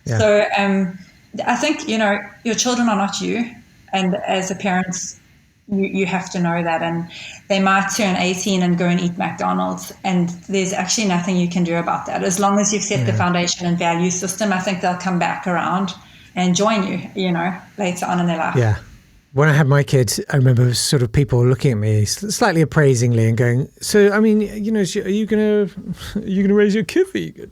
So I think your children are not you, and as a parent you have to know that. And they might turn 18 and go and eat McDonald's, and there's actually nothing you can do about that. As long as you've set the foundation and value system, I think they'll come back around and join you later on in their life. When I had my kid, I remember sort of people looking at me slightly appraisingly and going, "So, I mean, are you gonna raise your kid vegan?"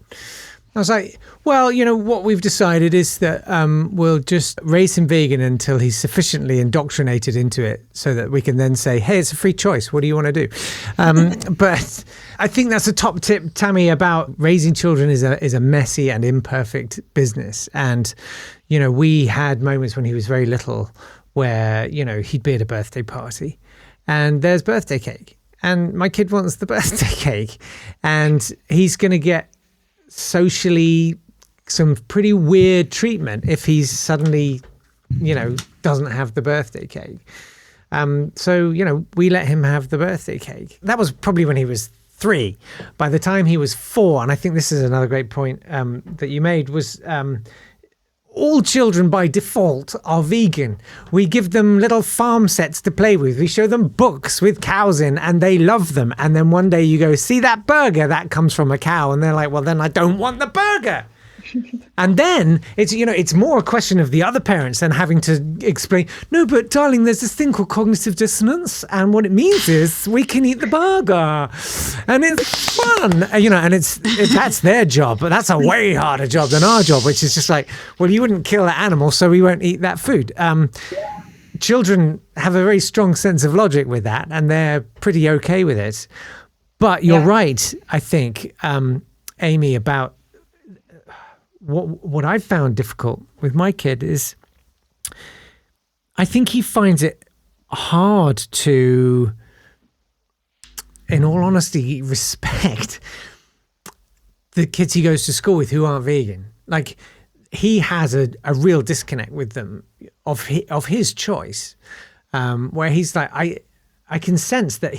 I was like, "Well, what we've decided is that we'll just raise him vegan until he's sufficiently indoctrinated into it, so that we can then say, hey, it's a free choice. What do you want to do?" But I think that's a top tip, Tammy, about raising children is a messy and imperfect business. And we had moments when he was very little where, he'd be at a birthday party and there's birthday cake and my kid wants the birthday cake, and he's going to get socially some pretty weird treatment if he's suddenly, doesn't have the birthday cake. So, we let him have the birthday cake. That was probably when he was 3. By the time he was 4, and I think this is another great point that you made, was all children by default are vegan. We give them little farm sets to play with. We show them books with cows in, and they love them. And then one day you go, "See that burger? That comes from a cow." And they're like, "Well, then I don't want the burger." And then it's more a question of the other parents than having to explain, "No, but darling, there's this thing called cognitive dissonance, and what it means is we can eat the burger, and it's fun." And that's their job, but that's a way harder job than our job, which is just like, well, you wouldn't kill that animal, so we won't eat that food. Children have a very strong sense of logic with that, and they're pretty okay with it. But you're right, I think, Amy, about what I've found difficult with my kid is I think he finds it hard to, in all honesty, respect the kids he goes to school with who aren't vegan. Like, he has a real disconnect with them of his choice, where he's like, I can sense that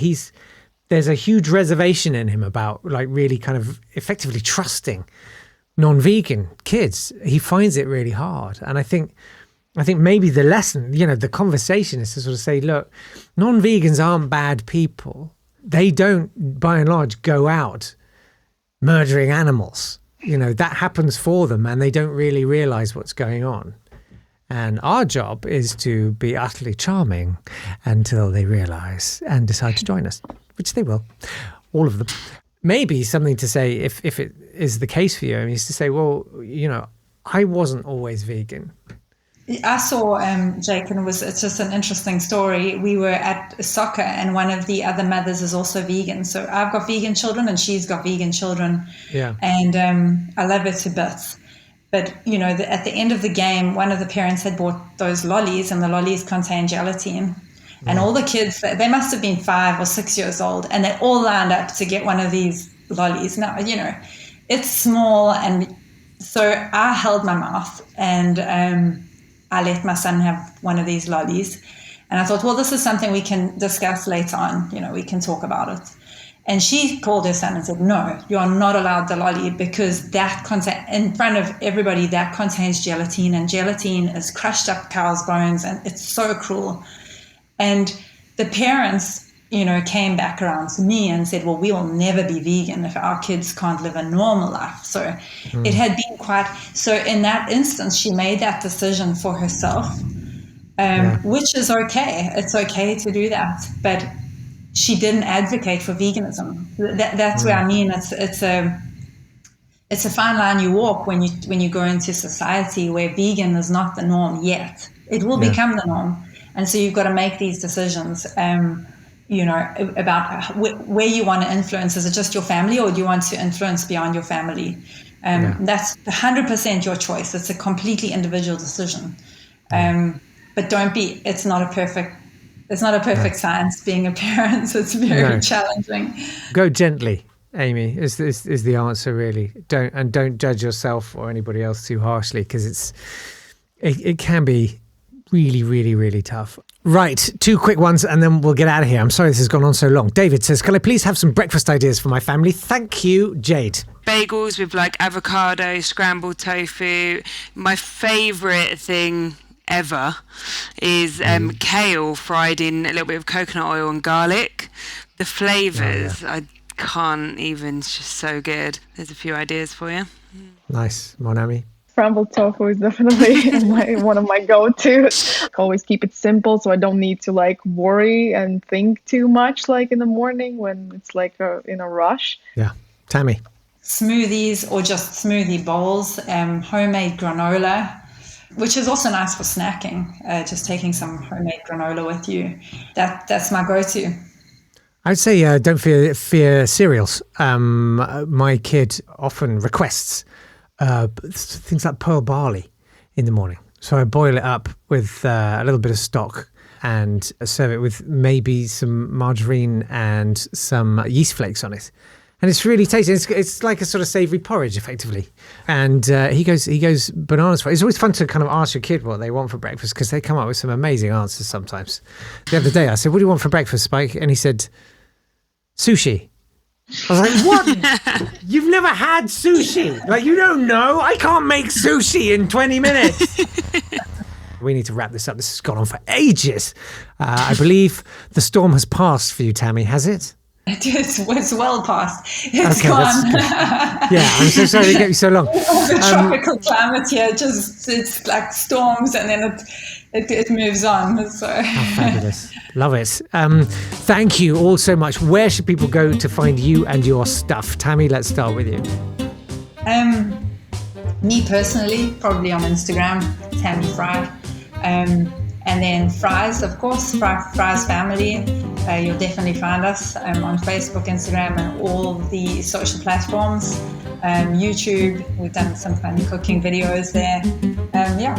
there's a huge reservation in him about, like, really kind of effectively trusting non-vegan kids. He finds it really hard. And I think I think maybe the lesson, the conversation is to sort of say, look, non-vegans aren't bad people. They don't, by and large, go out murdering animals. That happens for them and they don't really realize what's going on. And our job is to be utterly charming until they realize and decide to join us, which they will, all of them. Maybe something to say, if it is the case for you, is to say, well, I wasn't always vegan. I saw Jake, and it's just an interesting story. We were at soccer, and one of the other mothers is also vegan. So I've got vegan children, and she's got vegan children. Yeah. And I love her to bits. But at the end of the game, one of the parents had bought those lollies, and the lollies contain gelatin. And all the kids, they must have been 5 or 6 years old, and they all lined up to get one of these lollies. Now, it's small, and so I held my mouth, and I let my son have one of these lollies. And I thought, well, this is something we can discuss later on. We can talk about it. And she called her son and said, no, you are not allowed the lolly because that in front of everybody, that contains gelatin. And gelatin is crushed up cow's bones, and it's so cruel. And the parents, came back around to me and said, well, we will never be vegan if our kids can't live a normal life. So it had been so in that instance, she made that decision for herself, which is okay. It's okay to do that. But she didn't advocate for veganism. That's where I mean, it's a fine line you walk when you go into society where vegan is not the norm yet. It will become the norm. And so you've got to make these decisions, about where you want to influence. Is it just your family, or do you want to influence beyond your family? That's 100% your choice. It's a completely individual decision. But it's not a perfect science being a parent. It's very challenging. Go gently, Amy, is the answer, really. Don't judge yourself or anybody else too harshly, because it can be really, really, really tough. Right, 2 quick ones and then we'll get out of here. I'm sorry this has gone on so long. David says, can I please have some breakfast ideas for my family? Thank you, Jade. Bagels with avocado, scrambled tofu. My favourite thing ever is kale fried in a little bit of coconut oil and garlic. The flavours, I can't even, it's just so good. There's a few ideas for you. Nice. Monami? Scrambled tofu is definitely one of my go-tos. I always keep it simple so I don't need to worry and think too much in the morning when it's in a rush. Yeah. Tammy? Smoothies or just smoothie bowls, homemade granola, which is also nice for snacking, just taking some homemade granola with you. That's my go-to. I'd say don't fear cereals. My kid often requests things like pearl barley in the morning. So I boil it up with a little bit of stock and serve it with maybe some margarine and some yeast flakes on it. And it's really tasty. It's like a sort of savoury porridge, effectively. And he goes bananas for it. It's always fun to kind of ask your kid what they want for breakfast, because they come up with some amazing answers sometimes. The other day I said, what do you want for breakfast, Spike? And he said, sushi. I was like, what? You've never had sushi? You don't know? I can't make sushi in 20 minutes. We need to wrap this up. This has gone on for ages. I believe the storm has passed for you, Tammy, has it? It's well past. It's gone. Yeah, I'm so sorry to get you so long. The tropical climate here, it's like storms, and then it moves on. So. Oh, fabulous. Love it. Thank you all so much. Where should people go to find you and your stuff? Tammy, let's start with you. Me personally, probably on Instagram, Tammy Fry. And then Fries, of course, Fries Family. You'll definitely find us on Facebook, Instagram, and all the social platforms. YouTube, we've done some funny cooking videos there. Yeah.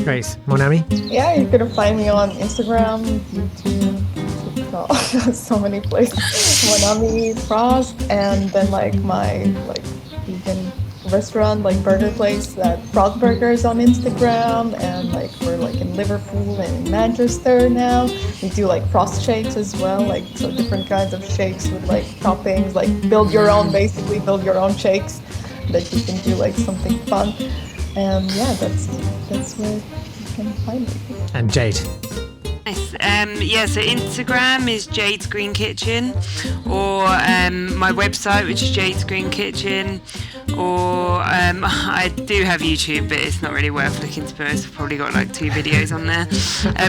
Great. Monami? Yeah, you can find me on Instagram, YouTube, TikTok, so many places. Monami Frost, and then my vegan restaurant, burger place, that Frost Burgers on Instagram, and we're in Liverpool and in Manchester now. We do frost shakes as well, so different kinds of shakes with toppings, build your own shakes that you can do something fun. And yeah, that's where can find me. And Jade. Nice. So Instagram is Jade's Green Kitchen, or my website, which is Jade's Green Kitchen, or I do have YouTube, but it's not really worth looking to post. I've probably got like 2 videos on there.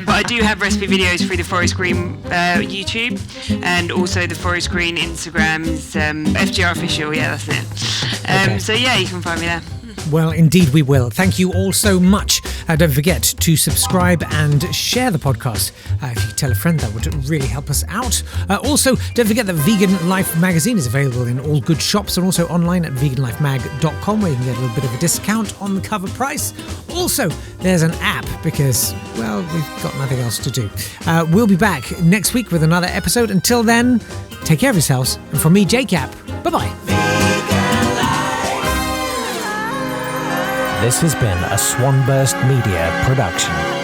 But I do have recipe videos through the Forest Green YouTube, and also the Forest Green Instagram is FGR Official. Yeah, that's it. Okay. So yeah, you can find me there. Well, indeed we will. Thank you all so much. Don't forget to subscribe and share the podcast. If you could tell a friend, that would really help us out. Also, don't forget that Vegan Life magazine is available in all good shops and also online at veganlifemag.com, where you can get a little bit of a discount on the cover price. Also, there's an app because, well, we've got nothing else to do. We'll be back next week with another episode. Until then, take care of yourselves. And from me, Jake Yapp, bye-bye. This has been a Swanburst Media production.